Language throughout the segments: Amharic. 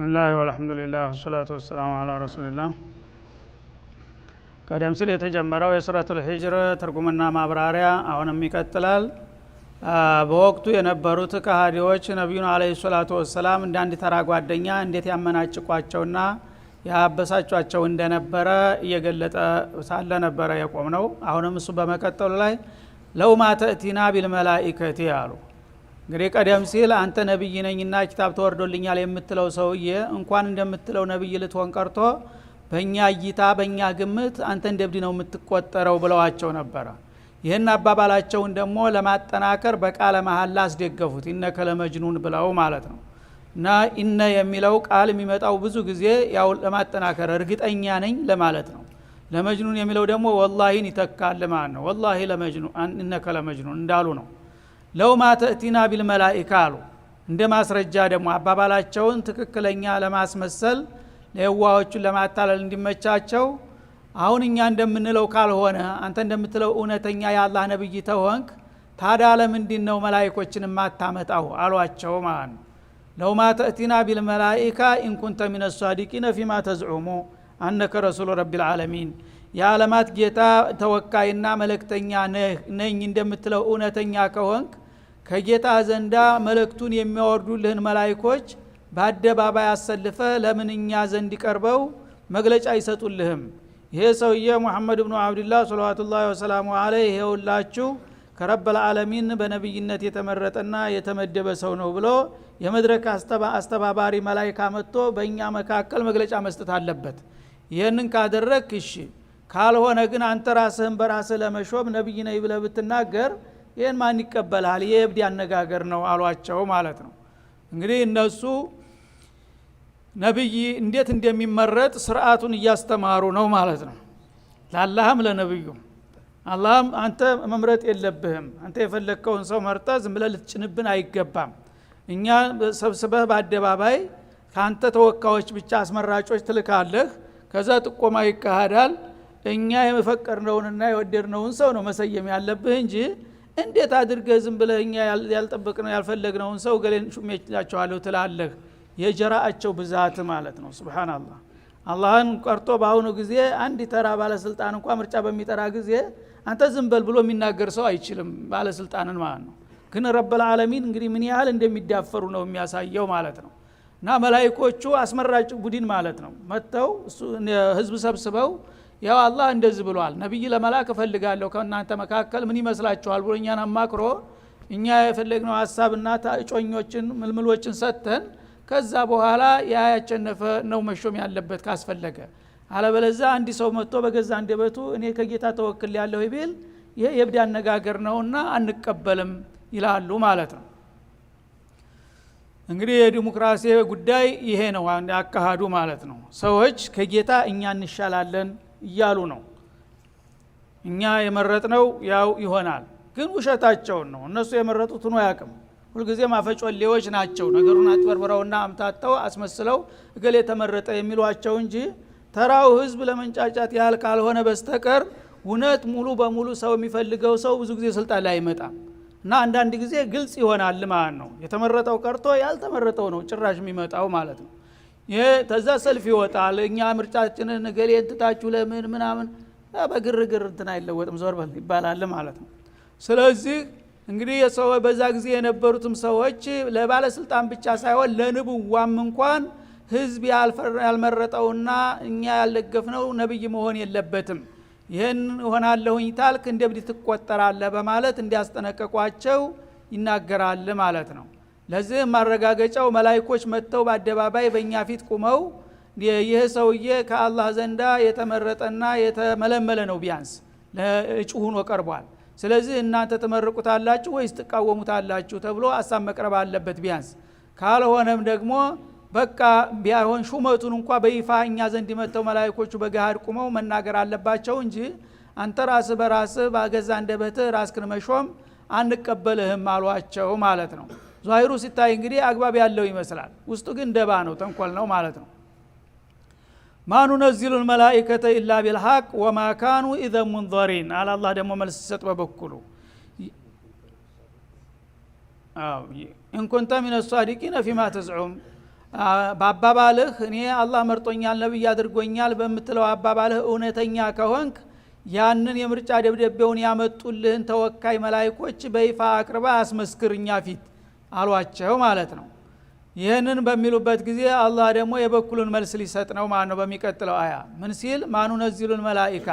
ብስሚላህ ወልሐምዱሊላህ ወሰላቱ ወሰላሙ አላ ረሱሊላህ። ቀደም ሲል የተጀመረው የሱረቱል ሂጅር ትርጉምና ማብራሪያ አሁንም ይቀጥላል። በወቅቱ የነበሩት ከሃዲዎች ነቢዩን አለይሂ ሰላቱ ወሰላም እንደ አንድ ተራ ጓደኛ እንዴት ያመናጭቋቸውና ያበሳጯቸው እንደነበረ እየገለጠ ሳለ ነበረ የቆምነው። አሁንም እሱ በመቀጠሉ ላይ ለውማ ተእቲና ቢልመላኢከቲ አሉ። እንግዲህ ቀደም ሲል አንተ ነብይ ነኝና ኪታብ ተወርዶልኛል የምትለው ሰውዬ እንኳን እንደምትለው ነብይ ልትሆን ቀርቶ በእኛ እይታ በእኛ ግምት አንተ እንደብድ ነው የምትቆጠረው ብለዋቸው ነበረ። ይህን አባባላቸውን ደግሞ ለማጠናከር በቃለ መሐላ አስደገፉት። ኢነከ ለመጅኑን ብለው ማለት ነው። እና ኢነ የሚለው ቃል የሚመጣው ብዙ ጊዜ ያው ለማጠናከር እርግጠኛ ነኝ ለማለት ነው። ለመጅኑን የሚለው ደግሞ ወላሂን ይተካል ማለት ነው። ወላሂ ለመጅኑን ኢነከ ለመጅኑን እንዳሉ ነው። ለውማ ተእቲና ቢልመላኢካ አሉ። እንደ ማስረጃ ደግሞ አባባላቸውን ትክክለኛ ለማስመሰል ለየዋሆቹን ለማታለል እንዲመቻቸው አሁን እኛ እንደምንለው ካልሆነ አንተ እንደምትለው እውነተኛ የአላህ ነብይ ተሆንክ ታዲያ ለምንድን ነው መላእክቶችን ማታመጣው አሏቸው ማለት ነው። ለውማ ተእቲና ቢልመላኢካ ኢን ኩንተ ሚነ ሷዲቂነ ፊማ ተዝዑሙ አነከ ረሱሉ ረቢል ዓለሚን የዓለማት ጌታ ተወካይና መልእክተኛ ነኝ እንደምትለው እውነተኛ ከሆንክ ከጌታ ዘንዳ መልእክቱን የሚያወርዱልህን መላእክቶች በአደባባይ አሰልፈ ለምንኛ ዘንድ ቀርበው መግለጫ ይሰጡልህም። ይሄ ሰውዬ ሙሐመድ ብኑ አብዱላህ ሰለዋቱላሂ ወሰላሙ ዐለይሂ ይኸውላችሁ ከረበል ዓለሚን በነብይነት የተመረጠና የተመደበ ሰው ነው ብሎ የመድረክ አስተባባሪ መላእክት መጥቶ በእኛ መካከል መግለጫ መስጠት አለበት። ይህንን ካደረግክ እሺ፣ ካልሆነ ግን አንተ ራስህን በራስህ ለመሾም ነብይ ነኝ ብለህ ብትናገር ይህን ማን ይቀበላል? ይህ እብድ አነጋገር ነው አሏቸው ማለት ነው። እንግዲህ እነሱ ነብይ እንዴት እንደሚመረጥ ስርዓቱን እያስተማሩ ነው ማለት ነው። ለአላህም ለነብዩም አላህም አንተ መምረጥ የለብህም፣ አንተ የፈለግከውን ሰው መርጠህ ዝም ብለህ ልትጭንብን አይገባም። እኛ ሰብስበህ በአደባባይ ከአንተ ተወካዮች ብቻ አስመራጮች ትልካለህ። ከዛ ጥቆማ ይካሄዳል። እኛ የፈቀድነውንና የወደድነውን ሰው ነው መሰየም ያለብህ እንጂ እንዴት አድርገህ ዝም ብለህ እኛ ያልጠበቅነው ያልፈለግነውን ሰው ገሌን ሹሜላቸዋለሁ ትላለህ። የጀራአቸው ብዛት ማለት ነው። ሱብሃንአላህ። አላህን ቀርቶ በአሁኑ ጊዜ አንድ ተራ ባለስልጣን እንኳን ምርጫ በሚጠራ ጊዜ አንተ ዝም በል ብሎ የሚናገር ሰው አይችልም፣ ባለስልጣንን ማለት ነው። ግን ረብል ዓለሚን እንግዲህ ምን ያህል እንደሚዳፈሩ ነው የሚያሳየው ማለት ነው። እና መላእክቶቹ አስመራጭ ቡድን ማለት ነው መጥተው ህዝብ ሰብስበው ያው አላህ እንደዚህ ብሏል፣ ነብይ ለመላክ እፈልጋለሁ ከእናንተ መካከል ምን ይመስላችኋል ብሎ እኛን አማክሮ እኛ የፈለግነው ሐሳብና ታጮኞችን ምልምሎችን ሰጥተን ከዛ በኋላ ያያቸነፈ ነው መሾም ያለበት ካስፈለገ። አለበለዚያ አንድ ሰው መጥቶ በገዛ አንደበቱ እኔ ከጌታ ተወክል ያለው ይብል ይሄ የብድ አነጋገር ነውና አንቀበልም ይላሉ ማለት ነው። እንግዲህ የዲሞክራሲ ጉዳይ ይሄ ነው አካሃዱ ማለት ነው። ሰዎች ከጌታ እኛ እንሻላለን እያሉ ነው። እኛ የመረጥነው ያው ይሆናል፣ ግን ውሸታቸውን ነው። እነሱ የመረጡትን አያውቅም። ሁልጊዜ ማፈጮሌዎች ናቸው። ነገሩን አጥበርብረውና አምታተው አስመስለው እገሌ ተመረጠ የሚሏቸው እንጂ ተራው ህዝብ ለመንጫጫት ያህል ካልሆነ በስተቀር እውነት ሙሉ በሙሉ ሰው የሚፈልገው ሰው ብዙ ጊዜ ስልጣን ላይ አይመጣም። እና አንዳንድ ጊዜ ግልጽ ይሆናል ማለት ነው። የተመረጠው ቀርቶ ያልተመረጠው ነው ጭራሽ የሚመጣው ማለት ነው። ይሄ ተዛ ሰልፍ ይወጣል። እኛ ምርጫችንን እገሌ እንትታችሁ ለምን ምናምን በግርግር እንትን አይለወጥም ዞር በል ይባላል ማለት ነው። ስለዚህ እንግዲህ የሰው በዛ ጊዜ የነበሩትም ሰዎች ለባለስልጣን ብቻ ሳይሆን ለንብዋም እንኳን ህዝብ ያልመረጠውና እኛ ያልደገፍነው ነብይ መሆን የለበትም፣ ይህን ሆናለሁኝ ታልክ እንደ እብድ ትቆጠራለህ በማለት እንዲያስጠነቀቋቸው ይናገራል ማለት ነው። ለዚህ ማረጋገጫው መላእክቶች መጥተው በአደባባይ በእኛ ፊት ቁመው ይህ ሰውዬ ከአላህ ዘንዳ የተመረጠና የተመለመለ ነው ቢያንስ ለእጩ ሆኖ ቀርቧል። ስለዚህ እናንተ ተመርቁታላችሁ ወይስ ትቃወሙታላችሁ ተብሎ ሐሳብ መቅረብ አለበት ቢያንስ። ካልሆነም ደግሞ በቃ ቢያሆን ሹመቱን እንኳን በይፋ እኛ ዘንድ መጥተው መላእክቶቹ በገሃድ ቁመው መናገር አለባቸው እንጂ አንተ ራስህ በራስህ ባገዛ እንደበትህ ራስክን መሾም አንቀበልህም አሏቸው ማለት ነው። ዛሂሩ ሲታይ እንግዲህ አግባብ ያለው ይመስላል፣ ውስጡ ግን ደባ ነው፣ ተንኮል ነው ማለት ነው። ማኑ ነዚሉል መላኢከተ ኢላ ቢልሐቅ ወማ ካኑ ኢዘን ሙንዘሪን አለ። አላህ ደግሞ መልስ ሲሰጥ በበኩሉ ኢን ኩንተ ሚነ ሷዲቂነ ፊማ ተዝዑም በአባባልህ እኔ አላህ መርጦኛል ነብይ አድርጎኛል በምትለው አባባልህ እውነተኛ ከሆንክ ያንን የምርጫ ደብዳቤውን ያመጡልህን ተወካይ መላእክቶች በይፋ አቅርባ አስመስክርኛ ፊት አሏቸው ማለት ነው። ይህንን በሚሉበት ጊዜ አላህ ደግሞ የበኩሉን መልስ ሊሰጥ ነው ማለት ነው። በሚቀጥለው አያ ምን ሲል ማኑ ነዚሉል መላኢካ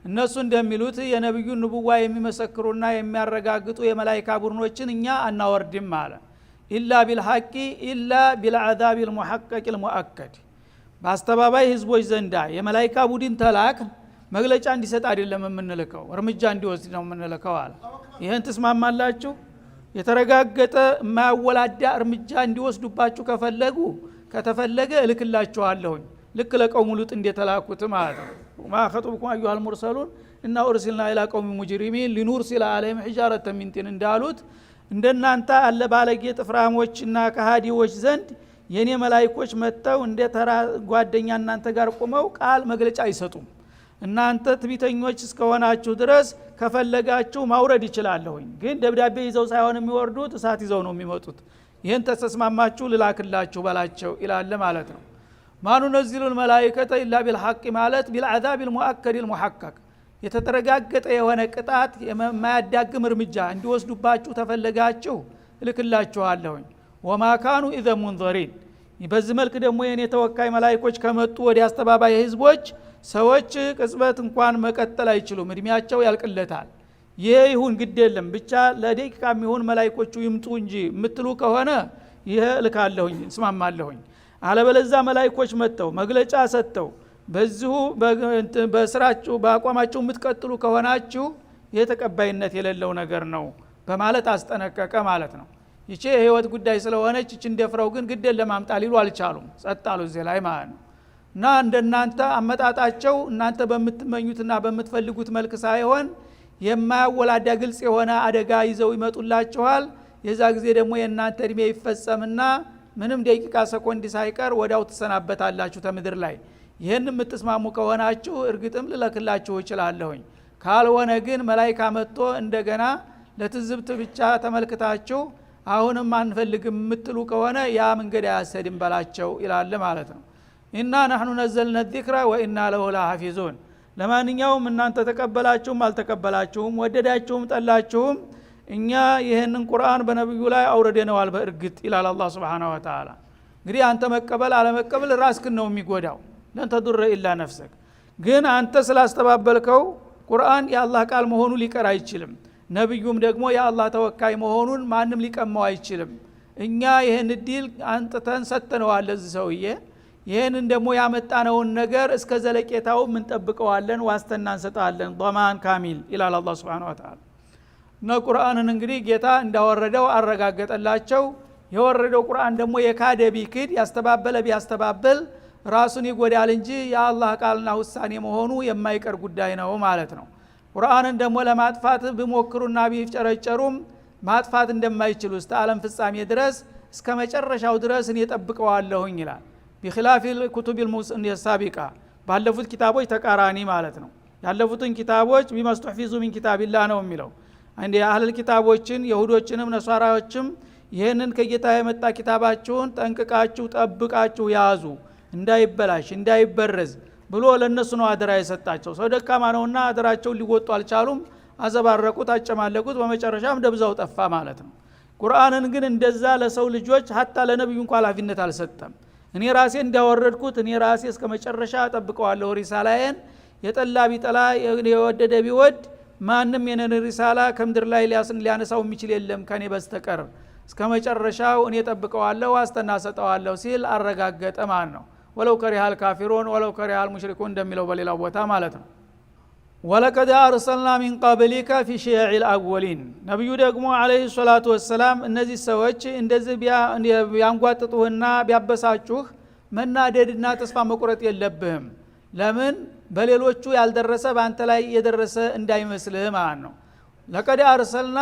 እነሱ እንደሚሉት የነብዩን ንቡዋ የሚመሰክሩና የሚያረጋግጡ የመላእክት ቡድኖችን እኛ አናወርድም ማለት ኢላ ቢልሐቂ ኢላ ቢልዓዛቢል ሙሐቀቂል ሙአከድ በአስተባባይ ህዝቦች ዘንዳ የመላእክት ቡድን ተላክ መግለጫ እንዲሰጥ አይደለም የምንልከው እርምጃ እንዲወስድ ነው የምንልከው አለ። ይሄን ተስማማላችሁ? የተረጋገጠ የማያወላዳ እርምጃ እንዲወስዱባችሁ ከተፈለገ እልክላችኋለሁኝ ልክ ለቀውሙ ሉጥ እንደተላኩት ማለት ነው። ማ خطبكم ايها المرسلون ان ارسلنا الى قوم مجرمين لنرسل عليهم حجاره من طين እንዳሉት እንደናንተ አለ ባለጌ ጥፍራሞችና ከሃዲዎች ዘንድ የኔ መላእክቶች መተው እንደ ተራ ጓደኛ እናንተ ጋር ቆመው ቃል መግለጫ አይሰጡም። እናንተ ትቢተኞች እስከሆናችሁ ድረስ ከፈለጋችሁ ማውረድ ይችላልሁኝ ግን ደብዳቤ ይዘው ሳይሆን የሚወርዱት እሳት ይዘው ነው የሚመጡት። ይሄን ተስማማችሁ ልላክላችሁ በላቸው ይላል ማለት ነው። ማኑ ነዚሉል መላኢከተ ኢላ ቢልሐቅ ማለት ቢልዓዛቢል ሙአከዲል ሙሐቀቅ የተረጋገጠ የሆነ ቅጣት የማያዳግም እርምጃ እንዲወስዱባችሁ ተፈለጋችሁ እልክላችኋለሁኝ። ወማ ካኑ ኢዘ ሙንዘሪን በዚህ መልክ ደግሞ የኔ ተወካይ መላእክቶች ከመጡ ወደ አስተባባይ ህዝቦች ሰዎች ቅጽበት እንኳን መቀጠል አይችሉም እድሜያቸው ያልቅለታል። ይሄ ይሁን ግድ የለም ብቻ ለደቂቃም ይሁን መላእክቶቹ ይምጡ እንጂ የምትሉ ከሆነ ይሄ እልካለሁኝ እስማማለሁኝ። አለበለዚያ መላእክቶች መጥተው መግለጫ ሰጥተው በዚሁ በስራችሁ በአቋማችሁ የምትቀጥሉ ከሆናችሁ የተቀባይነት የሌለው ነገር ነው በማለት አስጠነቀቀ ማለት ነው። ይቺ የህይወት ጉዳይ ስለሆነች እቺን ደፍረው ግን ግድ የለም አምጣ ሊሉ አልቻሉም። ጸጣሉ እዚህ ላይ ማለት ነው። እና እንደናንተ አመጣጣቸው እናንተ በምትመኙትና በምትፈልጉት መልክ ሳይሆን የማያወላዳ ግልጽ የሆነ አደጋ ይዘው ይመጡላችኋል። የዛ ጊዜ ደግሞ የእናንተ እድሜ ይፈጸምና ምንም ደቂቃ ሰኮንድ ሳይቀር ወዳው ተሰናበታላችሁ ተምድር ላይ። ይህን የምትስማሙ ከሆናችሁ እርግጥም ልለክላችሁ እችላለሁኝ። ካልሆነ ግን መላእክት መጥቶ እንደገና ለትዝብት ብቻ ተመልክታችሁ አሁንም አንፈልግም የምትሉ ከሆነ ያ መንገድ አያሰድም በላቸው ይላል ማለት ነው። ኢና ነህኑ ነዘልነ الذክረ ወኢና ለሁ ለሐፊዙን ለማንኛውም እናንተ ተቀበላችሁም አልተቀበላችሁም ወደዳችሁም ጠላችሁም እኛ ይህንን ቁርአን በነብዩ ላይ አውርደነዋል በእርግጥ ይላል አላህ Subhanahu Wa Ta'ala። እንግዲህ አንተ መቀበል አለመቀበል ራስህን ነው የሚጎዳው ለንተ ዱረ ኢላ ነፍሰክ። ግን አንተ ስላስተባበልከው ቁርአን የአላህ ቃል መሆኑ ሊቀር አይችልም። ነብዩም ደግሞ የአላህ ተወካይ መሆኑን ማንም ሊቀማው አይችልም። እኛ ይህን ዲል አንጥተን ሰጥተነዋል ለዚህ ሰውዬ። ይህንን ደግሞ ያመጣነውን ነገር እስከ ዘለቄታው ምን ጠብቀዋለን ዋስተና እንሰጣለን ضمان ካሚል ይላል አላህ Subhanahu Wa Ta'ala። እና ቁርአንን እንግዲህ ጌታ እንዳወረደው አረጋገጠላቸው። የወረደው ቁርአን ደግሞ የካደ ቢክድ ያስተባበለ ቢያስተባበል ራሱን ይጎዳል እንጂ የአላህ ቃልና ውሳኔ መሆኑ የማይቀር ጉዳይ ነው ማለት ነው። ቁርአንን ደግሞ ለማጥፋት ቢሞክሩና ቢጨረጨሩም ማጥፋት እንደማይችሉ እስከ ዓለም ፍጻሜ ድረስ እስከ መጨረሻው ድረስ እኔ ጠብቀዋለሁኝ ይላል። ቢኺላፊል ኩቱቢል ሙሳቢቃ ባለፉት ኪታቦች ተቃራኒ ማለት ነው። ያለፉትን ኪታቦች ቢመስተህፊዙ ሚን ኪታቢላህ ነው የሚለው። እንደ አህለል ኪታቦችን ይሁዶችንም ነሷራዎችም ይሄንን ከጌታ የመጣ ኪታባችሁን ጠንቅቃችሁ ጠብቃችሁ ያዙ እንዳይበላሽ እንዳይበረዝ ብሎ ለነሱ ነው አደራ የሰጣቸው። ሰው ደካማ ነውና አደራቸውን ሊወጡ አልቻሉም። አዘባረቁት፣ አጨማለቁት፣ በመጨረሻም ደብዛው ጠፋ ማለት ነው። ቁርአንን ግን እንደዛ ለሰው ልጆች ሀታ ለነብዩ እንኳን ኃላፊነት አልሰጠም። እኔ ራሴ እንዳወረድኩት እኔ ራሴ እስከ መጨረሻ ጠብቀዋለሁ ሪሳላዬን። የጠላ ቢጠላ የወደደ ቢወድ ማንም የነን ሪሳላ ከምድር ላይ ሊያነሳው የሚችል የለም ከኔ በስተቀር እስከ መጨረሻው እኔ ጠብቀዋለሁ አስተናሰጠዋለሁ ሲል አረጋገጠ ማለት ነው። ወለው ከሪሃል ካፊሩን ወለው ከሪሃል ሙሽሪኩን እንደሚለው በሌላው ቦታ ማለት ነው። ወለቀድ አርሰልና ሚን ቀብሊከ ፊ ሺዕል አወሊን ነብዩ ደግሞ አለይሂ ሰላቱ ወሰላም እነዚህ ሰዎች እንደዚህ ቢያንጓጥጡህና ቢያበሳጩህ መናደድና ተስፋ መቁረጥ የለብህም። ለምን በሌሎቹ ያልደረሰ በአንተ ላይ የደረሰ እንዳይመስልህ ማለት ነው። ለቀድ አርሰልና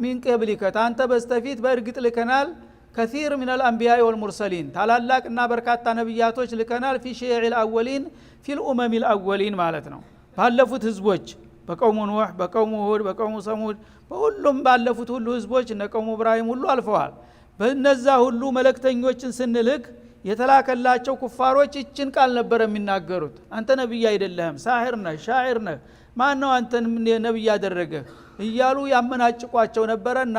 ሚን ቀብሊከ አንተ በስተፊት በእርግጥ ልከናል ከثير من الانبياء والمرسلين ታላላቅና በርካታ ነብያቶች ልከናል ፊ ሺዕል አወሊን ፊል ኡመም አልአወሊን ማለት ነው። ባለፉት ህዝቦች በቀውሙ ኑህ በቀውሙ ሁድ በቀውሙ ሰሙድ በሁሉም ባለፉት ሁሉ ህዝቦች እነ ቀውሙ ኢብራሂም ሁሉ አልፈዋል። በእነዛ ሁሉ መልእክተኞችን ስንልክ የተላከላቸው ኩፋሮች እችን ቃል ነበር የሚናገሩት። አንተ ነብይ አይደለህም፣ ሳሂር ነህ፣ ሻዒር ነህ፣ ማን ነው አንተን ነብይ ያደረገ እያሉ ያመናጭቋቸው ነበርና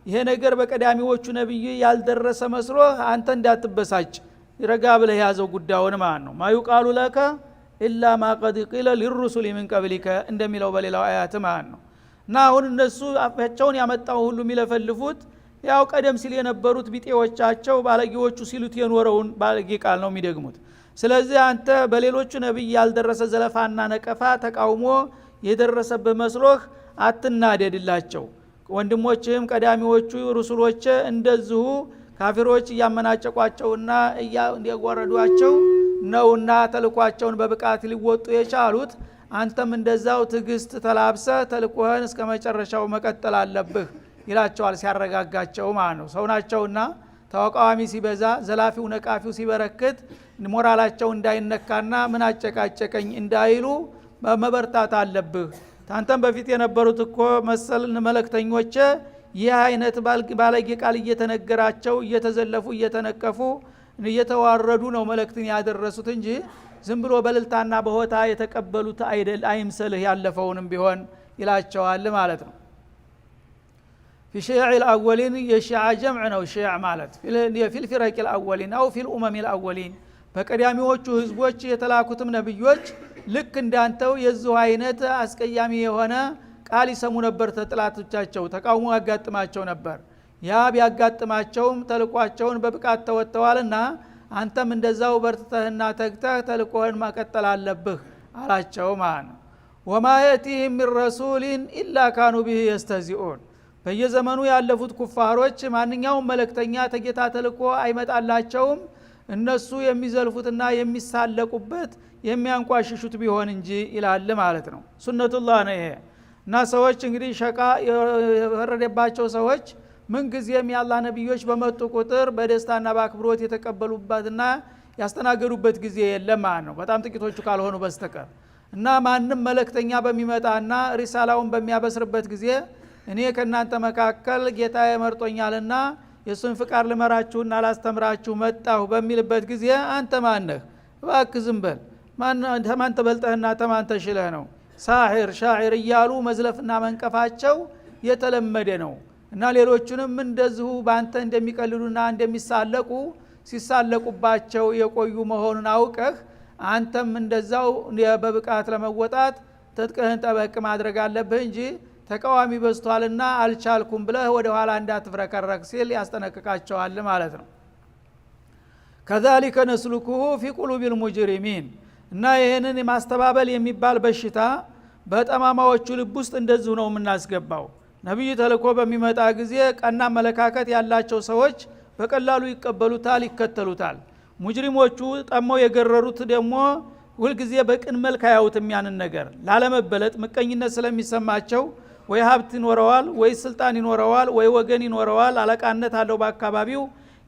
ይሄ ነገር በቀዳሚዎቹ ነብይ ያልደረሰ መስሎ አንተ እንዳትበሳጭ ረጋ ብለህ ያዘው ጉዳዩን ማለት ነው። ማዩቃሉ ለከ ኢላ ማ ቀድ ቂለ ሊሩሱሊ ሚን ቀብሊከ እንደሚለው በሌላው አያት ማለት ነው። እና አሁን እነሱ አፋቸውን ያመጣው ሁሉ የሚለፈልፉት ያው ቀደም ሲል የነበሩት ቢጤዎቻቸው ባለጌዎቹ ሲሉት የኖረውን ባለጌ ቃል ነው የሚደግሙት። ስለዚህ አንተ በሌሎቹ ነብይ ያልደረሰ ዘለፋና ነቀፋ ተቃውሞ የደረሰብህ መስሎህ አትናደድላቸው። ወንድሞችህም ቀዳሚዎቹ ሩሱሎች እንደዚሁ ካፊሮች እያመናጨቋቸውና እንዲያጓረዷቸው ነውና ተልኳቸውን በብቃት ሊወጡ የቻሉት አንተም እንደዛው ትግስት ተላብሰ ተልኮህን እስከ መጨረሻው መቀጠል አለብህ ይላቸዋል ሲያረጋጋቸው ማለት ነው። ሰው ናቸውና ተቃዋሚ ሲበዛ ዘላፊው ነቃፊው ሲበረክት ሞራላቸው እንዳይነካና ምን አጨቃጨቀኝ እንዳይሉ መበርታት አለብህ። ታንተም በፊት የነበሩት እኮ መሰል መልእክተኞች ይህ አይነት ባለጌ ቃል እየተነገራቸው እየተዘለፉ እየተነቀፉ እየተዋረዱ ነው መልእክትን ያደረሱት እንጂ ዝም ብሎ በልልታና በሆታ የተቀበሉት አይደል አይምሰልህ ያለፈውንም ቢሆን ይላቸዋል ማለት ነው። في شيع الأولين የሺዓ ጀምዕ ነው። ሺዕ ማለት في الفرق الأولين أو في الأمم الأولين በቀዳሚዎቹ ህዝቦች የተላኩትም ነብዮች ልክ እንዳንተው የዚሁ አይነት አስቀያሚ የሆነ ቃል ይሰሙ ነበር። ተጥላቶቻቸው ተቃውሞ ያጋጥማቸው ነበር። ያ ቢያጋጥማቸውም ተልቋቸውን በብቃት ተወጥተዋልና አንተም እንደዛው በርትተህና ተግተህ ተልቆህን ማቀጠል አለብህ አላቸው ማለት ነው። ወማ የቲህም ሚን ረሱሊን ኢላ ካኑ ቢሂ የስተዚኡን በየዘመኑ ያለፉት ኩፋሮች ማንኛውም መልእክተኛ ተጌታ ተልቆ አይመጣላቸውም እነሱ የሚዘልፉትና የሚሳለቁበት የሚያንቋሽሹት ቢሆን እንጂ ይላል ማለት ነው። ሱነቱላህ ነው ይሄ። እና ሰዎች እንግዲህ ሸቃ የወረደባቸው ሰዎች ምን ጊዜም የአላህ ነብዮች በመጡ ቁጥር በደስታና በአክብሮት የተቀበሉበትና ያስተናገዱበት ጊዜ የለም ማለት ነው፣ በጣም ጥቂቶቹ ካልሆኑ በስተቀር። እና ማንም መልእክተኛ በሚመጣና ሪሳላውን በሚያበስርበት ጊዜ እኔ ከናንተ መካከል ጌታዬ መርጦኛልና የሱን ፍቃድ ልመራችሁና ላስተምራችሁ መጣሁ በሚልበት ጊዜ አንተ ማን ነህ? እባክህ ዝም በል፣ ማን ተበልጠህና ማን ተሽለህ ነው? ሳሂር ሻዒር እያሉ መዝለፍና መንቀፋቸው የተለመደ ነው። እና ሌሎቹንም እንደዚሁ በአንተ እንደሚቀልሉና እንደሚሳለቁ ሲሳለቁባቸው የቆዩ መሆኑን አውቀህ አንተም እንደዛው በብቃት ለመወጣት ትጥቅህን ጠበቅ ማድረግ አለብህ እንጂ ተቃዋሚ በዝቷልና አልቻልኩም ብለህ ወደ ኋላ እንዳትፍረከረክ ሲል ያስጠነቅቃቸዋል ማለት ነው። ከዛሊከ ነስሉኩሁ ፊ ቁሉቢል ሙጅሪሚን እና ይህንን ማስተባበል የሚባል በሽታ በጠማማዎቹ ልብ ውስጥ እንደዚሁ ነው የምናስገባው። ነብዩ ተልኮ በሚመጣ ጊዜ ቀና አመለካከት ያላቸው ሰዎች በቀላሉ ይቀበሉታል፣ ይከተሉታል። ሙጅሪሞቹ ጠመው የገረሩት ደግሞ ሁልጊዜ በቅን መልክ አያዩትም። ያንን ነገር ላለመበለጥ ምቀኝነት ስለሚሰማቸው ወይ ሀብት ይኖረዋል፣ ወይ ስልጣን ይኖረዋል፣ ወይ ወገን ይኖረዋል፣ አለቃነት አለው በአካባቢው።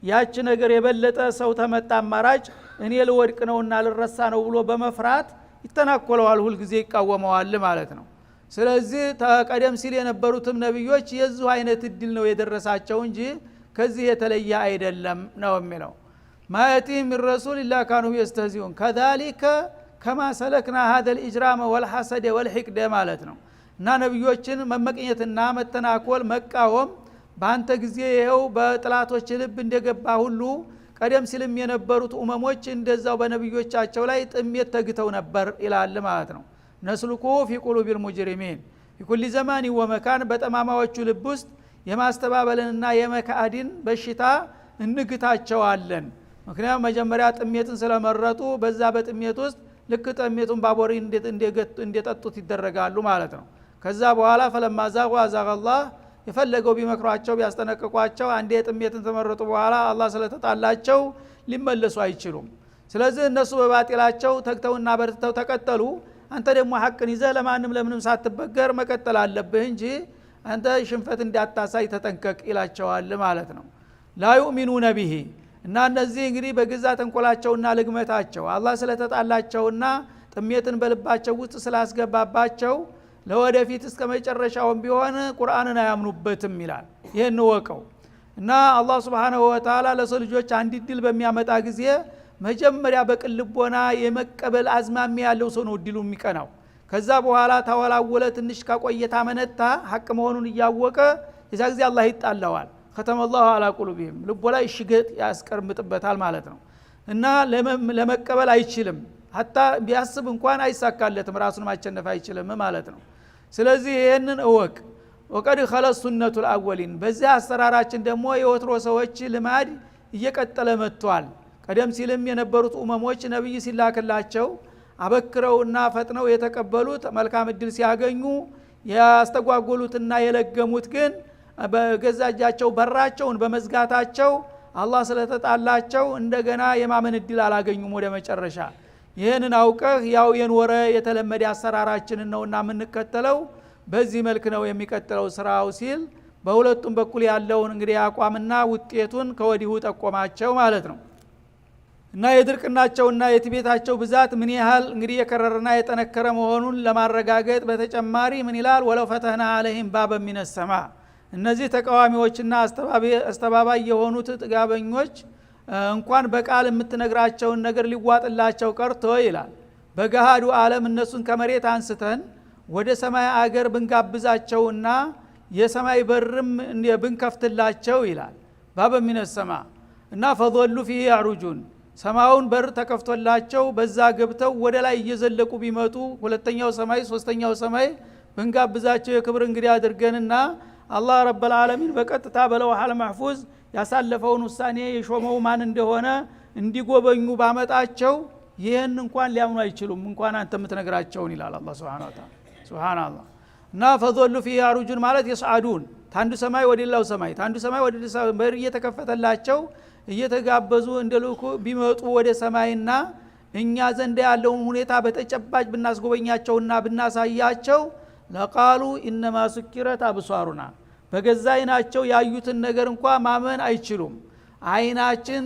ያች ነገር የበለጠ ሰው ተመጣ አማራጭ እኔ ልወድቅ ነውና ልረሳ ነው ብሎ በመፍራት ይተናኮለዋል፣ ሁልጊዜ ይቃወመዋል ማለት ነው። ስለዚህ ተቀደም ሲል የነበሩትም ነብዮች የዚሁ አይነት እድል ነው የደረሳቸው እንጂ ከዚህ የተለየ አይደለም ነው የሚለው። ማየቲ ሚን ረሱል ኢላ ካኑ የስተዚኡን ከዛሊከ ከማ ሰለክና هذا الاجرام والحسد والحقد ማለት ነው። እና ነብዮችን መመቅኘትና መተናኮል መቃወም በአንተ ጊዜ ይሄው በጥላቶች ልብ እንደገባ ሁሉ ቀደም ሲልም የነበሩት ኡመሞች እንደዛው በነብዮቻቸው ላይ ጥሜት ተግተው ነበር ይላል ማለት ነው። ነስሉኩ ፊ ቁሉቢል ሙጅሪሚን በኩል ዘማን ወመካን በጠማማዎቹ ልብ ውስጥ የማስተባበልንና የመካድን በሽታ እንግታቸዋለን። ምክንያቱም መጀመሪያ ጥሜትን ስለመረጡ በዛ በጥሜት ውስጥ ልክ ጥሜቱን ባቦሪ እንደጠጡት ይደረጋሉ ማለት ነው። ከዛ በኋላ ፈለማ ዛጉ አዛገ አላህ የፈለገው ቢመክሯቸው ቢያስጠነቅቋቸው አንዴ ጥሜትን ተመረጡ በኋላ አላህ ስለተጣላቸው ሊመለሱ አይችሉም። ስለዚህ እነሱ በባጢላቸው ተግተውና በርትተው ተቀጠሉ። አንተ ደግሞ ሐቅን ይዘህ ለማንም ለምንም ሳትበገር መቀጠል አለብህ እንጂ አንተ ሽንፈት እንዳታሳይ ተጠንቀቅ ይላቸዋል ማለት ነው። ላ ዩእሚኑነ ቢሂ እና እነዚህ እንግዲህ በግዛ ተንኮላቸውና ልግመታቸው አላህ ስለተጣላቸውና ጥሜትን በልባቸው ውስጥ ስላስገባባቸው ለወደፊት እስከ መጨረሻውም ቢሆን ቁርአንን አያምኑበትም ይላል። ይሄን ወቀው እና አላህ Subhanahu Wa Ta'ala ለሰው ልጆች አንድ ድል በሚያመጣ ጊዜ መጀመሪያ በቅልቦና የመቀበል አዝማሚያ ያለው ሰው ነው ድሉ የሚቀናው ከዛ በኋላ ተወላወለ ትንሽ ካቆየታ መነታ ሐቅ መሆኑን ያወቀ የዛ ጊዜ አላህ ይጣላዋል ختم الله على قلوبهم ልቦ ላይ ሽገት ያስቀርምጥበታል ማለት ነው እና ለመቀበል አይችልም hatta ቢያስብ እንኳን አይሳካለትም ራሱን ማቸነፍ አይችልም ማለት ነው ስለዚህ ይሄንን እወቅ ወቀድ خلص سنة الاولين በዚህ አሰራራችን ደግሞ የወትሮ ሰዎች ልማድ እየቀጠለ መጥቷል ቀደም ሲልም የነበሩት ኡመሞች ነብይ ሲላክላቸው አበክረውና ፈጥነው የተቀበሉት መልካም እድል ሲያገኙ ያስተጓጎሉትና የለገሙት ግን በገዛጃቸው በራቸውን በመዝጋታቸው አላህ ስለተጣላቸው እንደገና የማመን እድል አላገኙም ወደ መጨረሻ ይሄንን አውቀህ ያው የኖረ የተለመደ አሰራራችን ነውና ምንከተለው በዚህ መልክ ነው የሚቀጥለው ስራው ሲል በሁለቱም በኩል ያለውን እንግዲህ አቋምና ውጤቱን ከወዲሁ ጠቆማቸው ማለት ነው እና የድርቅናቸውና የትቤታቸው ብዛት ምን ያህል እንግዲህ የከረረና የጠነከረ መሆኑን ለማረጋገጥ በተጨማሪ ምን ይላል ወለው ፈተና عليهم بابا من السماء እነዚህ ተቃዋሚዎችና አስተባባይ የሆኑት ጥጋበኞች እንኳን በቃል የምትነግራቸውን ነገር ሊዋጥላቸው ቀርቶ ይላል በገሃዱ ዓለም እነሱን ከመሬት አንስተን ወደ ሰማይ አገር ብንጋብዛቸውና የሰማይ በርም ብንከፍትላቸው ይላል بابا من السماء እና فظلوا فيه يعرجون ሰማውን በር ተከፍቶላቸው በዛ ገብተው ወደ ላይ እየዘለቁ ቢመጡ ሁለተኛው ሰማይ ሶስተኛው ሰማይ ብንጋብዛቸው የክብር እንግዲህ አድርገንና አላህ ረብ العالمين በቀጥታ በለውሐል መህፉዝ ያሳለፈውን ውሳኔ የሾመው ማን እንደሆነ እንዲጎበኙ ባመጣቸው ይሄን እንኳን ሊያምኑ አይችሉም እንኳን አንተ የምትነግራቸውን ይላል አላህ Subhanahu Wa Ta'ala ሱብሃንአላህ እና فظلوا في يعرجون ማለት يسعدون ታንዱ ሰማይ ወደ ሌላው ሰማይ ታንዱ ሰማይ ወደ ሌላው ሰማይ በር እየተከፈተላቸው እየተጋበዙ እንደልኩ ቢመጡ ወደ ሰማይና እኛ ዘንድ ያለውን ሁኔታ በተጨባጭ ብናስጎበኛቸውና ብናሳያቸው ለቃሉ انما سكرت ابصارنا በገዛይናቸው ያዩትን ነገር እንኳን ማመን አይችሉም አይናችን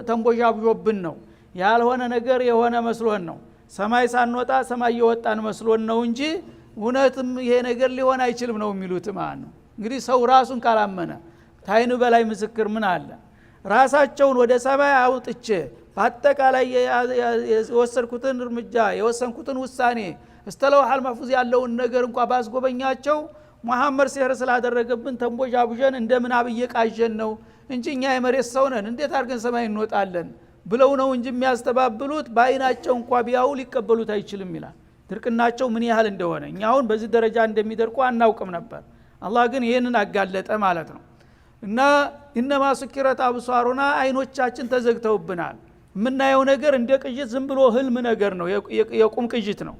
ተንቦጃብጆብን ነው ያልሆነ ነገር የሆነ መስሎን ነው ሰማይ ሳንወጣ ሰማይ የወጣን መስሎን ነው እንጂ እውነትም ይሄ ነገር ሊሆን አይችልም ነው የሚሉት ማለት ነው እንግዲህ ሰው ራሱን ካላመነ ታይኑ በላይ ምስክር ምን አለ ራሳቸውን ወደ ሰማይ አውጥቼ በአጠቃላይ የወሰድኩትን እርምጃ የወሰንኩትን ውሳኔ እስተለውሐል መህፉዝ ያለውን ነገር እንኳን ባስጎበኛቸው መሐመድ ሲህር ስላደረገብን ተንቦጃቡጀን እንደምን አብየቃጀን ነው እንጂ እኛ የመሬት ሰው ነን እንዴት አድርገን ሰማይ እንወጣለን ብለው ነው እንጂ የሚያስተባብሉት በአይናቸው እንኳን ቢያው ሊቀበሉት አይችልም ይላል ድርቅናቸው ምን ያህል እንደሆነ እኛ አሁን በዚህ ደረጃ እንደሚደርቁ አናውቅም ነበር አላህ ግን ይሄንን አጋለጠ ማለት ነው እና انما سكرت ابصارنا አይኖቻችን ተዘግተውብናል ምናየው ነገር እንደ ቅጅት ዝም ብሎ ህልም ነገር ነው የቁም ቅጅት ነው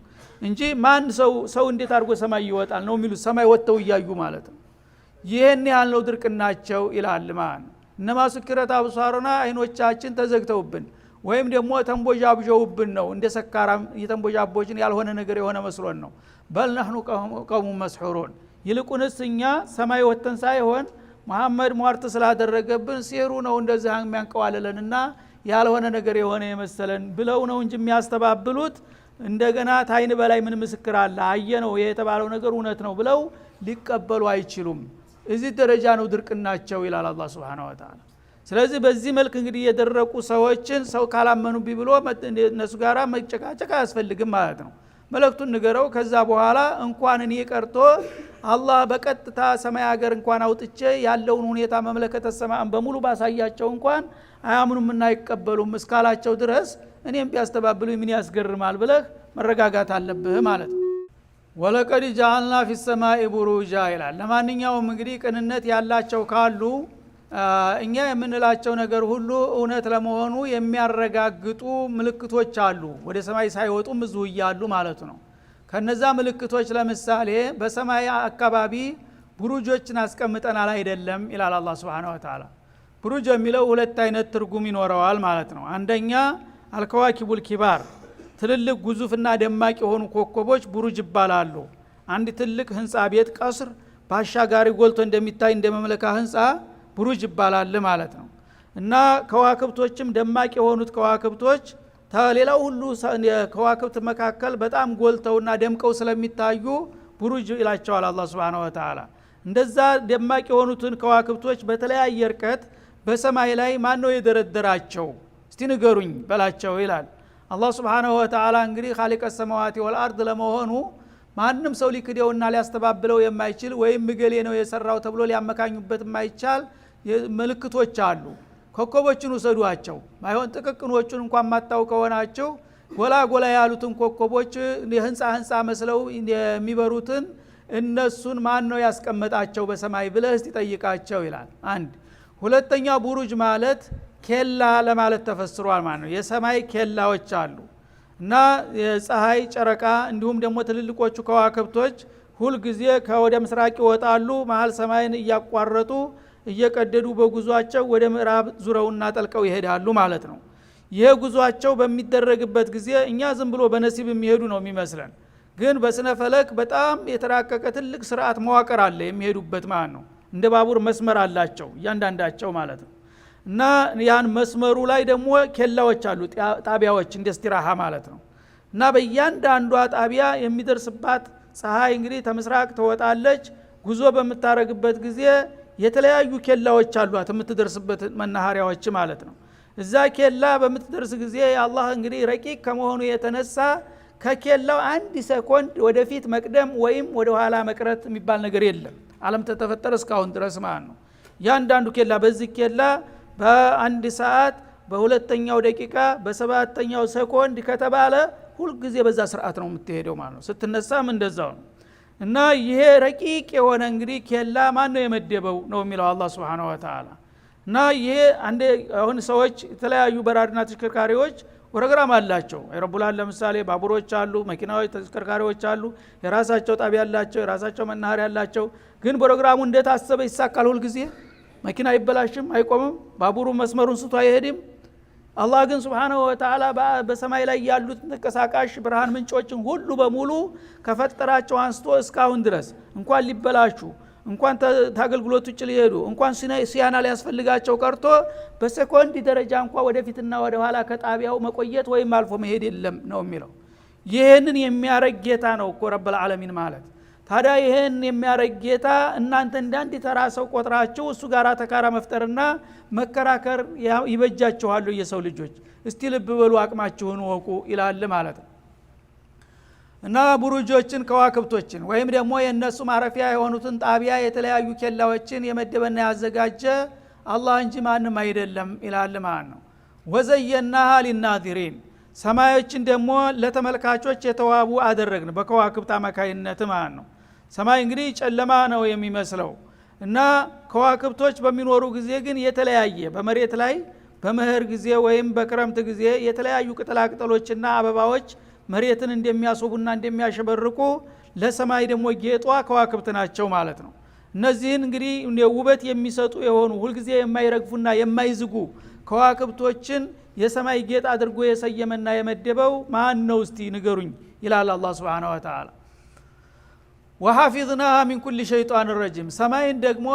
እንጂ ማን ሰው እንዴት አድርጎ ሰማይ ይወጣል ነው የሚሉት ሰማይ ወጥተው ይያዩ ማለት ነው ይሄን ያህል ነው ድርቅናቸው ይላል ማን انما سكرت ابصارنا አይኖቻችን ተዘግተውብን ወይም ደግሞ ተንቦጃብጆውብን ነው እንደ ሰካራም የተንቦጃቦችን ያልሆነ ነገር የሆነ መስሎን ነው በል نحن قوم مسحورون ይልቁንስ እኛ ሰማይ ወጥተን ሳይሆን መሐመድ ሟርት ስላደረገብን ሲሩ ነው እንደዚህ የሚያንቀዋለለንና ያልሆነ ነገር የሆነ የመሰለን ብለው ነው እንጂ የሚያስተባብሉት እንደገና ታይን በላይ ምን ምስክር አለ አየነው የተባለው ነገር እውነት ነው ብለው ሊቀበሉ አይችሉም እዚህ ደረጃ ነው ድርቅናቸው ይላል አላህ Subhanahu Wa Ta'ala ስለዚህ በዚህ መልክ እንግዲህ የደረቁ ሰዎችን ሰው ካላመኑ ቢብሎ እነሱ ጋራ መጨቃጨቅ አያስፈልግም ማለት ነው መልእክቱን ንገረው ከዛ በኋላ እንኳን እኔ ቀርቶ አላህ በቀጥታ ሰማይ ሀገር እንኳን አውጥቼ ያለውን ሁኔታ መመለከተ ሰማን በሙሉ ባሳያቸው እንኳን አያምኑምና አይቀበሉም እስካላቸው ድረስ እኔም ቢያስተባብሉኝ ምን ያስገርማል ብለህ መረጋጋት አለብህ ማለት ነው ወለቀድ ጃአልና ፊ السماء بروجا ይላል ለማንኛውም እንግዲህ ቅንነት ያላቸው ካሉ እኛ የምንላቸው ነገር ሁሉ እውነት ለመሆኑ የሚያረጋግጡ ምልክቶች አሉ ወደ ሰማይ ሳይወጡም እዚሁ ይያሉ ማለት ነው ከነዛ ምልክቶች ለምሳሌ በሰማይ አካባቢ ብሩጆችን አስቀምጠናል አይደለም ይላል አላህ Subhanahu Wa Ta'ala ብሩጅ የሚለው ሁለት አይነት ትርጉም ይኖረዋል ማለት ነው አንደኛ አልከዋኪቡል ኪባር ትልልቅ ግዙፍና ደማቅ የሆኑ ኮከቦች ብሩጅ ይባላሉ አንድ ትልቅ ህንጻ ቤት ቀስር ባሻጋሪ ጎልቶ እንደሚታይ እንደመመለካ ህንጻ ብሩጅ ይባላል ማለት ነው እና ከዋክብቶችም ደማቅ የሆኑት ከዋክብቶች ታሌላው ሁሉ ከዋክብት መካከል በጣም ጎልተውና ደምቀው ስለሚታዩ ብሩጅ ይላቸዋል አላህ Subhanahu Wa Ta'ala እንደዛ ደማቅ የሆኑትን ከዋክብቶች በተለያየ ርቀት በሰማይ ላይ ማን ነው የደረደራቸው እስቲ ንገሩኝ በላቸው ይላል አላህ Subhanahu Wa Ta'ala እንግዲህ ኻሊቀ ሰማዋቲ ወልአርድ ለመሆኑ ማንንም ሰው ሊክደውና ሊያስተባብለው የማይችል ወይም ምግሌ ነው የሰራው ተብሎ ሊያመካኙበት የማይቻል ምልክቶች አሉ ኮከቦችን ወሰዷቸው ማይሆን ጥቅቅኖቹን እንኳን ማታውቀው ሆናቸው ጎላ ጎላ ያሉትን ኮከቦች የህንጻ መስለው የሚበሩትን እነሱን ማን ነው ያስቀመጣቸው በሰማይ ብለህ እስቲ ጠይቃቸው ይላል አንድ ሁለተኛ ቡሩጅ ማለት ኬላ ለማለት ተፈስሯል ማለት ነው የሰማይ ኬላዎች አሉ እና የፀሐይ ጨረቃ እንዲሁም ደግሞ ትልልቆቹ ከዋክብቶች ሁሉ ጊዜ ከወደ ምስራቅ ይወጣሉ መሃል ሰማይን እያቋረጡ እየቀደዱ በጉዟቸው ወደ ምዕራብ ዙረውና ጠልቀው ይሄዳሉ ማለት ነው ይሄ ጉዟቸው በሚደረግበት ጊዜ እኛ ዝም ብሎ በነሲብ የሚሄዱ ነው የሚመስለን ግን በስነ ፈለክ በጣም የተራቀቀ ትልቅ ስርዓት መዋቅር አለ የሚሄዱበት ማለት ነው እንደ ባቡር መስመር አላቸው እያንዳንዳቸው ማለት ነው እና ያን መስመሩ ላይ ደግሞ ኬላዎች አሉ ጣቢያዎች እንደ እስቲራሃ ማለት ነው እና በእያንዳንዷ ጣቢያ የሚደርስባት ፀሐይ እንግዲህ ተምስራቅ ትወጣለች ጉዞ በመታረግበት ጊዜ የተለያዩ ኬላዎች አሏት የምትደርስበት መናኸሪያዎች ማለት ነው እዛ ኬላ በምትደርስ ጊዜ አላህ እንግዲህ ረቂቅ ከመሆኑ የተነሳ ከኬላው አንድ ሰኮንድ ወደፊት መቅደም ወይም ወደ ኋላ መቅረት የሚባል ነገር የለም ዓለም ተተፈጠረ እስካሁን ድረስ ማለት ነው ያንዳንዱ ኬላ በዚህ ኬላ በአንድ ሰዓት በሁለተኛው ደቂቃ በሰባተኛው ሰኮንድ ከተባለ ሁሉ ጊዜ በዛ ስርዓት ነው የምትሄደው ማለት ነው ስትነሳም እንደዛው ነው እና ይሄ ረቂቅ የሆነ እንግዲህ ኬላ ማን ነው የመደበው ነው የሚለው አላህ Subhanahu Wa Ta'ala እና ይሄ አንደ አሁን ሰዎች የተለያዩ በራድና ተሽከርካሪዎች ፕሮግራም አላቸው አይሮፕላን ለምሳሌ ባቡሮች አሉ መኪናዎች ተሽከርካሪዎች አሉ የራሳቸው ጣቢያ ያላቸው የራሳቸው መናኸሪያ ያላቸው ግን ፕሮግራሙ እንደታሰበ ይሳካል ሁሉ ጊዜ መኪና አይበላሽም አይቆምም ባቡሩ መስመሩን ስቶ አይሄድም አላህ ግን Subhanahu Wa Ta'ala በሰማይ ላይ ያሉት ተንቀሳቃሽ ብርሃን ምንጮችን ሁሉ በሙሉ ከፈጠራቸው አንስቶ እስካሁን ድረስ እንኳን ሊበላሹ እንኳን ታገልግሎት ውጭ ሊሄዱ እንኳን ሲያና ሊያስፈልጋቸው ቀርቶ በሰኮንድ ደረጃ እንኳን ወደፊትና ወደ ኋላ ከጣቢያው መቆየት ወይም አልፎ መሄድ የለም ነው የሚለው ይሄንን የሚያረግ ጌታ ነው እኮ ረብል ዓለሚን ማለት ታዲያ ይሄን የሚያረግ ጌታ እናንተ እንዳንድ ተራሰው ቆጥራችሁ እሱ ጋር ተካራ መፍጠርና መከራከር ይበጃችኋል የሰው ልጆች እስቲ ልብ በሉ አቅማችሁን ወቁ ይላል ማለት ነው እና ቡሩጆችን ከዋክብቶችን ወይም ደግሞ የነሱ ማረፊያ የሆኑትን ጣቢያ የተለያዩ ኬላዎችን የመደበና ያዘጋጀ አላህ እንጂ ማንም አይደለም ይላል ማለት ነው ወዘየናሃ ሊናዚሪን ሰማዮችን ደግሞ ለተመልካቾች የተዋቡ አደረግን በከዋክብት አማካይነት ማለት ነው ሰማይ እንግዲህ ጨለማ ነው የሚመስለው እና ከዋክብቶች በሚኖሩ ጊዜ ግን የተለያየ በመሬት ላይ በመኸር ጊዜ ወይም በክረምት ጊዜ የተለያዩ ቅጠላቅጠሎችና አበባዎች መሬትን እንደሚያስቡና እንደሚያሸበርቁ ለሰማይ ደግሞ ጌጧ ከዋክብት ናቸው ማለት ነው እነዚህን እንግዲህ ውበት የሚሰጡ የሆኑ ሁልጊዜ የማይረግፉና የማይዝጉ ከዋክብቶችን የሰማይ ጌጥ አድርጎ የሰየመና የመደበው ማን ነው እስቲ ንገሩኝ ይላል አላህ Subhanahu Wa Ta'ala ወሐፊዝናሃ ሚን ኩሊ ሸይጣን ረጂም ሰማይን ደግሞ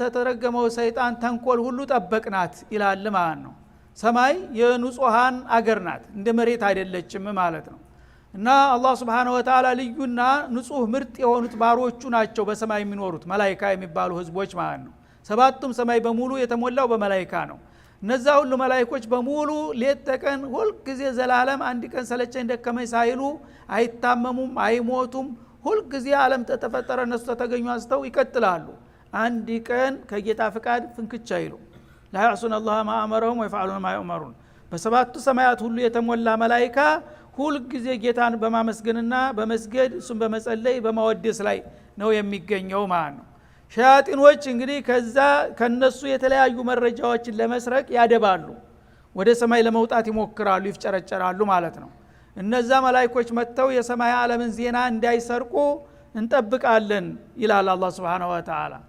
ተተረገመው ሰይጣን ተንኮል ሁሉ ጠበቅናት ይላል ማለት ነው ሰማይ የንጹሃን አገር ናት እንደ መሬት አይደለችም ማለት ነው እና አላህ Subhanahu Wa Ta'ala ልዩና ንጹህ ምርጥ የሆኑት ባሮቹ ናቸው በሰማይ የሚኖሩት መላእክት የሚባሉ ህዝቦች ማለት ነው ሰባቱም ሰማይ በሙሉ የተሞላው በመላእክት ነው እነዛ ሁሉ መላእክቶች በሙሉ ሌት ተቀን ሁሉ ጊዜ ዘላለም አንድ ቀን ሰለቸኝ ደከመኝ ሳይሉ አይታመሙም አይሞቱም ሁሉ ጊዜ ዓለም ተተፈጠረ እነሱ ተገኙ አስተው ይቀጥላሉ አንድ ቀን ከጌታ ፍቃድ ፍንክቻ ይሉ لا يعصون الله ما امرهم ويفعلون ما يؤمرون በሰባቱ ሰማያት ሁሉ የተሞላ መላእክት ሁሉ ጊዜ ጌታን በማመስገንና በመስገድ እሱን በመጸለይ በማወደስ ላይ ነው የሚገኘው ማለት ነው ሸያጢኖች እንግዲህ ከነሱ የተለያዩ መረጃዎችን ለመስረቅ ያደባሉ ወደ ሰማይ ለመውጣት ይሞክራሉ ይፍጨረጨራሉ ማለት ነው እነዛ መላእክቶች መተው የሰማይ ዓለምን ዜና እንዳይሰርቁ እንጠብቃለን ይላል አላህ Subhanahu Wa Ta'ala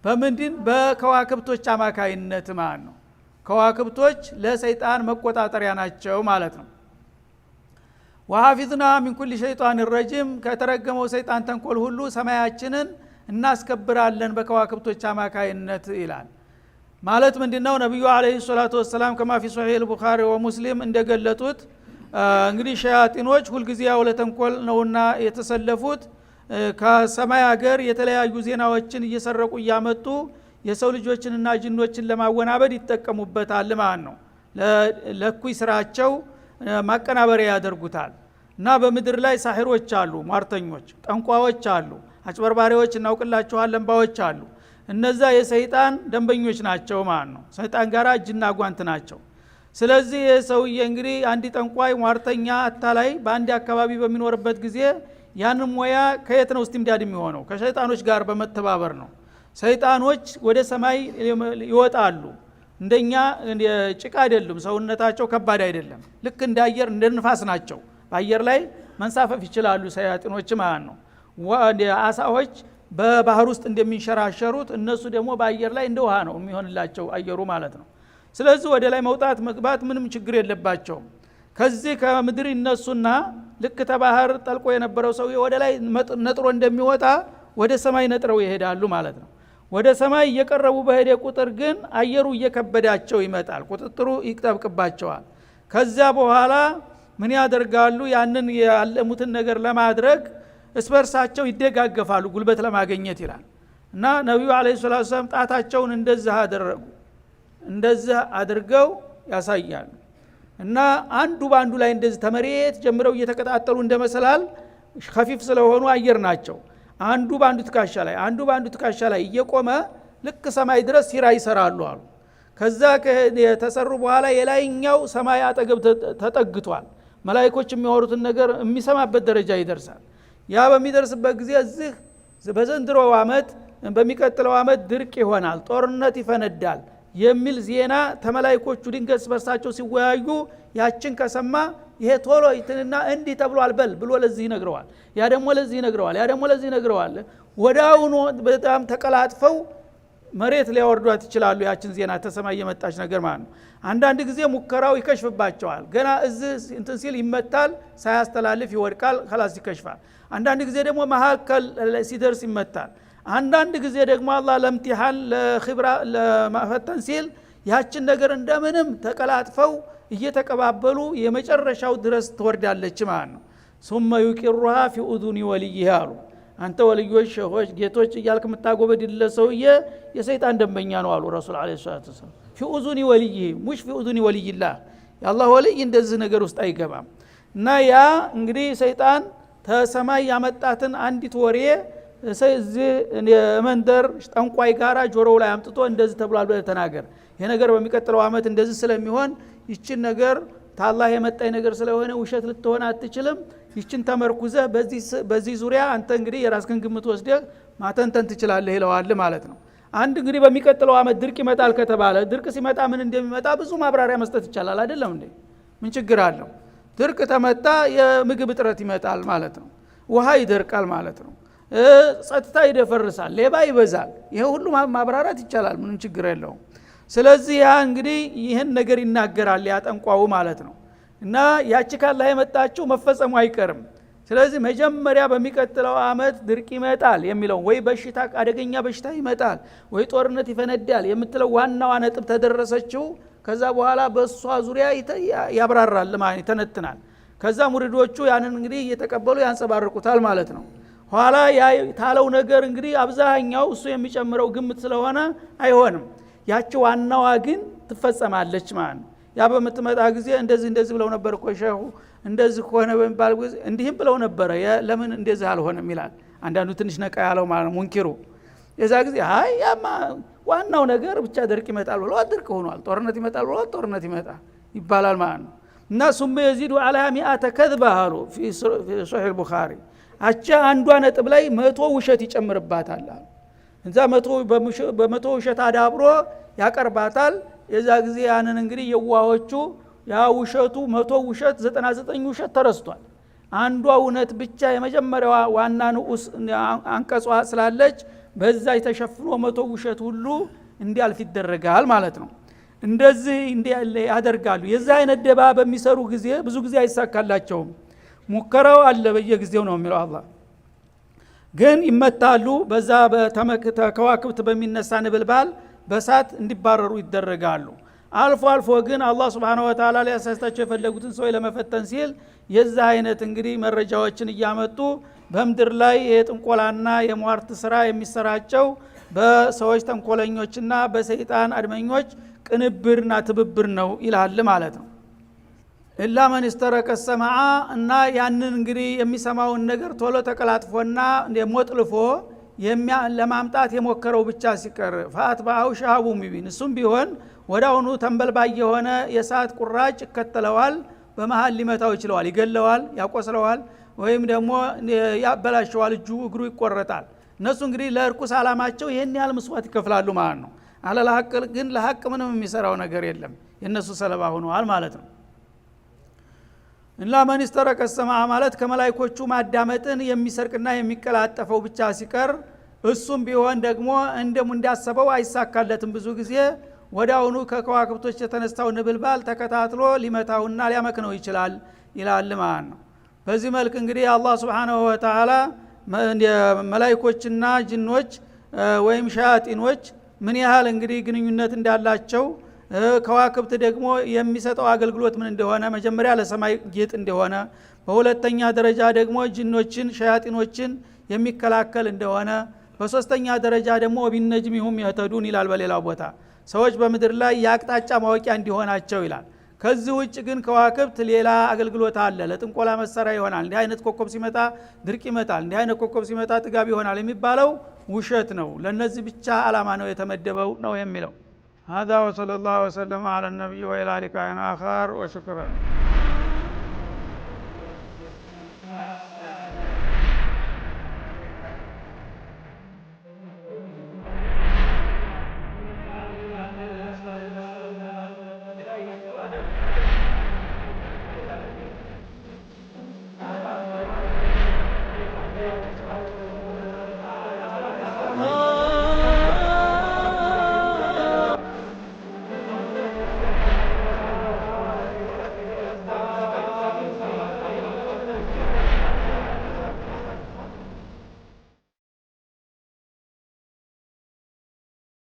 በምንድን በከዋክብቶች አማካይነት ማለት ነው ከዋክብቶች ለሰይጣን መቆጣጠሪያ ናቸው ማለት ነው ወሐፊዝና ሚን ኩሊ ሸይጣን ረጂም ከተረገመው ሰይጣን ተንኮል ሁሉ ሰማያችንን እናስከብራለን በከዋክብቶች አማካይነት ይላል ማለት ምንድነው ነብዩ አለይሂ ሰላቱ ወሰለም ከማ ፊ ሶሂህ አልቡኻሪ ወሙስሊም እንደገለጡት እንግዲህ ሸያጢኖች ሁሉ ጊዜ ያው ለተንኮል ነውና የተሰለፉት ከሰማይ ሀገር የተለያዩ ዜናዎችን እየሰረቁ እያመጡ የሰው ልጆችንና ጅኖችን ለማወናበድ ይጠቀሙበታል ማለት ነው። ለኩይ ስራቸው ማቀናበሪያ ያደርጉታል። እና በምድር ላይ ሳሂሮች አሉ፣ ሟርተኞች፣ ጠንቋዎች አሉ፣ አጭበርባሪዎች፣ እናውቅላችኋለን ባዎች አሉ። እነዛ የሰይጣን ደንበኞች ናቸው ማለት ነው። ሰይጣን ጋር እጅና ጓንት ናቸው። ስለዚህ የሰውዬ እንግዲህ አንድ ጠንቋይ ሟርተኛ አታላይ በአንድ አካባቢ በሚኖርበት ጊዜ ያንን ሙያ ከየት ነው እስቲምዳድ የሚሆነው? ከሸይጣኖች ጋር በመተባበር ነው። ሰይጣኖች ወደ ሰማይ ይወጣሉ። እንደኛ ጭቃ አይደሉም፣ ሰውነታቸው ከባድ አይደለም። ልክ እንደ አየር እንደ ንፋስ ናቸው። በአየር ላይ መንሳፈፍ ይችላሉ ሰያጢኖች ማለት ነው። አሳዎች በባህር ውስጥ እንደሚንሸራሸሩት እነሱ ደግሞ በአየር ላይ እንደ ውሃ ነው የሚሆንላቸው አየሩ ማለት ነው። ስለዚህ ወደ ላይ መውጣት መግባት ምንም ችግር የለባቸውም። ከዚህ ከምድር ይነሱና ልክ ተባህር ጠልቆ የነበረው ሰው ወደ ላይ ነጥሮ እንደሚወጣ ወደ ሰማይ ነጥረው ይሄዳሉ ማለት ነው። ወደ ሰማይ እየቀረቡ በሄደ ቁጥር ግን አየሩ እየከበዳቸው ይመጣል፣ ቁጥጥሩ ይጠብቅባቸዋል። ከዚያ በኋላ ምን ያደርጋሉ? ያንን ያለሙትን ነገር ለማድረግ እስበርሳቸው ይደጋገፋሉ ጉልበት ለማግኘት ይላል። እና ነብዩ አለይሂ ሰላቱ ሰላም ጣታቸውን እንደዚህ አደረጉ። እንደዚህ አድርገው ያሳያሉ። እና አንዱ ባንዱ ላይ እንደዚህ ተመሬት ጀምረው እየተቀጣጠሉ እንደመሰላል ኸፊፍ ስለሆኑ አየር ናቸው። አንዱ ባንዱ ትካሻ ላይ አንዱ ባንዱ ትካሻ ላይ እየቆመ ልክ ሰማይ ድረስ ሲራ ይሰራሉ አሉ። ከዛ የተሰሩ በኋላ የላይኛው ሰማይ አጠገብ ተጠግቷል። መላእክቶች የሚያወሩትን ነገር የሚሰማበት ደረጃ ይደርሳል። ያ በሚደርስበት ጊዜ እዚህ በዘንድሮ አመት በሚቀጥለው አመት ድርቅ ይሆናል፣ ጦርነት ይፈነዳል የሚል ዜና ተመላእክቶቹ ድንገት በርሳቸው ሲወያዩ ያችን ከሰማ ይሄ ቶሎ ይትንና እንዲህ ተብሏል በል ብሎ ለዚህ ይነግረዋል። ያ ደግሞ ለዚህ ይነግረዋል። ያ ደግሞ ለዚህ ይነግረዋል። ወዳውኑ በጣም ተቀላጥፈው መሬት ሊያወርዷት ይችላሉ። ያችን ዜና ተሰማይ የመጣች ነገር ማለት ነው። አንዳንድ ጊዜ ሙከራው ይከሽፍባቸዋል። ገና እዚህ እንትን ሲል ይመታል፣ ሳያስተላልፍ ይወድቃል፣ خلاص ይከሽፋል። አንዳንድ ጊዜ ደግሞ መሐከል ሲደርስ ይመታል። አንዳንድ ጊዜ ደግሞ አላህ ለምቲሃን ለኺብራ ለማፈተን ሲል ያችን ነገር እንደምንም ተቀላጥፈው እየተቀባበሉ የመጨረሻው ድረስ ትወርዳለች ማለት ነው። ثم يقرها في اذن وليه አሉ። አንተ ወልዮች ሸሆች ጌቶች እያልክ የምታጎበድለ ሰውዬ የሰይጣን ደንበኛ ነው አሉ ረሱል አለይሂ ሰላቱ ወሰለም። في اذن وليه مش في اذن ولي الله። የአላህ ወልይ እንደዚህ ነገር ውስጥ አይገባም። እና ያ እንግዲህ ሰይጣን ተሰማይ ያመጣትን አንዲት ወሬ ስለዚህ የመንደር ጠንቋይ ጋራ ጆሮው ላይ አምጥቶ እንደዚህ ተብሏል ብለህ ተናገር፣ ይሄ ነገር በሚቀጥለው አመት እንደዚህ ስለሚሆን ይችን ነገር ታላህ የመጣይ ነገር ስለሆነ ውሸት ልትሆን አትችልም፣ ይችን ተመርኩዘህ በዚህ ዙሪያ አንተ እንግዲህ የራስህን ግምት ወስደህ ማተንተን ትችላለህ ይለዋል ማለት ነው። አንድ እንግዲህ በሚቀጥለው አመት ድርቅ ይመጣል ከተባለ ድርቅ ሲመጣ ምን እንደሚመጣ ብዙ ማብራሪያ መስጠት ይቻላል አይደለም እንዴ? ምን ችግር አለው? ድርቅ ተመጣ የምግብ እጥረት ይመጣል ማለት ነው። ውሃ ይደርቃል ማለት ነው። ጸጥታ ይደፈርሳል፣ ሌባ ይበዛል። ይሄ ሁሉ ማብራራት ይቻላል፣ ምንም ችግር የለውም። ስለዚህ ያ እንግዲህ ይህን ነገር ይናገራል ያጠንቋው ማለት ነው። እና ያቺ ካላህ የመጣችው መፈጸሙ አይቀርም። ስለዚህ መጀመሪያ በሚቀጥለው አመት ድርቅ ይመጣል የሚለው ወይ በሽታ አደገኛ በሽታ ይመጣል ወይ ጦርነት ይፈነዳል የምትለው ዋናዋ ነጥብ ተደረሰችው። ከዛ በኋላ በሷ ዙሪያ ያብራራል ማለት ይተነትናል። ከዛ ሙሪዶቹ ያንን እንግዲህ እየተቀበሉ ያንጸባርቁታል ማለት ነው። ኋላ ታለው ነገር እንግዲህ አብዛኛው እሱ የሚጨምረው ግምት ስለሆነ አይሆንም። ያቺ ዋናዋ ግን ትፈጸማለች ማለት ነው። ያ በምትመጣ ጊዜ እንደዚህ ብለው ነበር እኮ ሸሁ እንደዚህ ሆነ በሚባል ጊዜ እንዲህም ብለው ነበር፣ ለምን እንደዚህ አልሆነም ይላል። አንዳንዱ ትንሽ ነቃ ያለው ማለት ነው ሙንኪሩ። የዛ ጊዜ አይ ያማ ዋናው ነገር ብቻ ድርቅ ይመጣል ብሎ ድርቅ ሆኗል፣ ጦርነት ይመጣል ብሎ ጦርነት ይመጣል ይባላል ማለት ነው። እና ሱመ የዚዱ አላ ሚአተ ከዝባ አሉ ፊ ሶሒህ አልቡኻሪ። አቻ አንዷ ነጥብ ላይ 100 ውሸት ይጨምርባታል። እንዛ 100 ውሸት አዳብሮ ያቀርባታል። የዛ ጊዜ ያንን እንግዲህ የዋሆቹ ያ ውሸቱ 100 ውሸት 99 ውሸት ተረስቷል። አንዷ እውነት ብቻ የመጀመሪያዋ ዋና ንዑስ አንቀጿ ስላለች በዛ የተሸፍኖ 100 ውሸት ሁሉ እንዲያልፍ ይደረጋል ማለት ነው። እንደዚህ እንዲያለ ያደርጋሉ። የዛ አይነት ደባ በሚሰሩ ጊዜ ብዙ ጊዜ አይሳካላቸውም። ሙከራው አለ በየጊዜው ነው የሚለው አላህ። ግን ይመታሉ። በዛ በተከዋክብት በሚነሳ ነበልባል በሳት እንዲባረሩ ይደረጋሉ። አልፎ አልፎ ግን አላህ Subhanahu Wa Ta'ala ሊያሳስታቸው የፈለጉትን ሰው ለመፈተን ሲል የዛ አይነት እንግዲህ መረጃዎችን እያመጡ በምድር ላይ የጥንቆላና የሟርት ስራ የሚሰራጨው በሰዎች ተንኮለኞችና በሰይጣን አድመኞች ቅንብርና ትብብር ነው ይላል ማለት ነው። ኢላ መን استرق السماع እና ያንን እንግዲህ የሚሰማውን ነገር ቶሎ ተቀላጥፎና ሞጥልፎ ለማምጣት የሞከረው ብቻ ሲቀር فاتبعه شهاب مبين እሱም ቢሆን ወዳውኑ ተንበልባይ የሆነ የሳት ቁራጭ ከተለዋል በመሃል ሊመታው ይችላል ይገለዋል ያቆስለዋል ወይም ደግሞ ያበላሸዋል እጁ እግሩ ይቆረጣል። እነሱ እንግዲህ ለርኩስ አላማቸው ይሄን ያህል መስዋዕት ይከፍላሉ ማለት ነው። አለል ሐቅ ግን ለሐቅ ምንም የሚሰራው ነገር የለም የነሱ ሰለባ ሆነዋል ማለት ነው። ኢላ መን استرق السماع ማለት ከመላእክቶቹ ማዳመጥን የሚሰርቅና የሚቀላጠፈው ብቻ ሲቀር እሱም ቢሆን ደግሞ እንዳሰበው አይሳካለትም። ብዙ ጊዜ ወዳውኑ ከከዋክብቶች የተነሳው ንብልባል ተከታትሎ ሊመታውና ሊያመክነው ይችላል ይላል ማለት ነው። በዚህ መልክ እንግዲህ አላህ Subhanahu Wa Ta'ala መላእክቶችና ጅኖች ወይም ሻያጢኖች ምን ያህል እንግዲህ ግንኙነት እንዳላቸው ከዋክብት ደግሞ የሚሰጠው አገልግሎት ምን እንደሆነ መጀመሪያ ለሰማይ ጌጥ እንደሆነ በሁለተኛ ደረጃ ደግሞ ጅኖችን ሻያጢኖችን የሚከላከል እንደሆነ በሶስተኛ ደረጃ ደግሞ ወቢነጅሚሁም ይህተዱን ይላል በሌላው ቦታ ሰዎች በምድር ላይ ያቅጣጫ ማወቂያ እንዲሆናቸው ይላል። ከዚህ ውጭ ግን ከዋክብት ሌላ አገልግሎት አለ። ለጥንቆላ መሳሪያ ይሆናል። እንዲህ አይነት ኮከብ ሲመጣ ድርቅ ይመጣል፣ እንዲህ አይነት ኮከብ ሲመጣ ጥጋብ ይሆናል የሚባለው ውሸት ነው። ለነዚህ ብቻ አላማ ነው የተመደበው ነው የሚለው። هذا وصلى الله وسلم على النبي وإلى لقاء آخر وشكرا.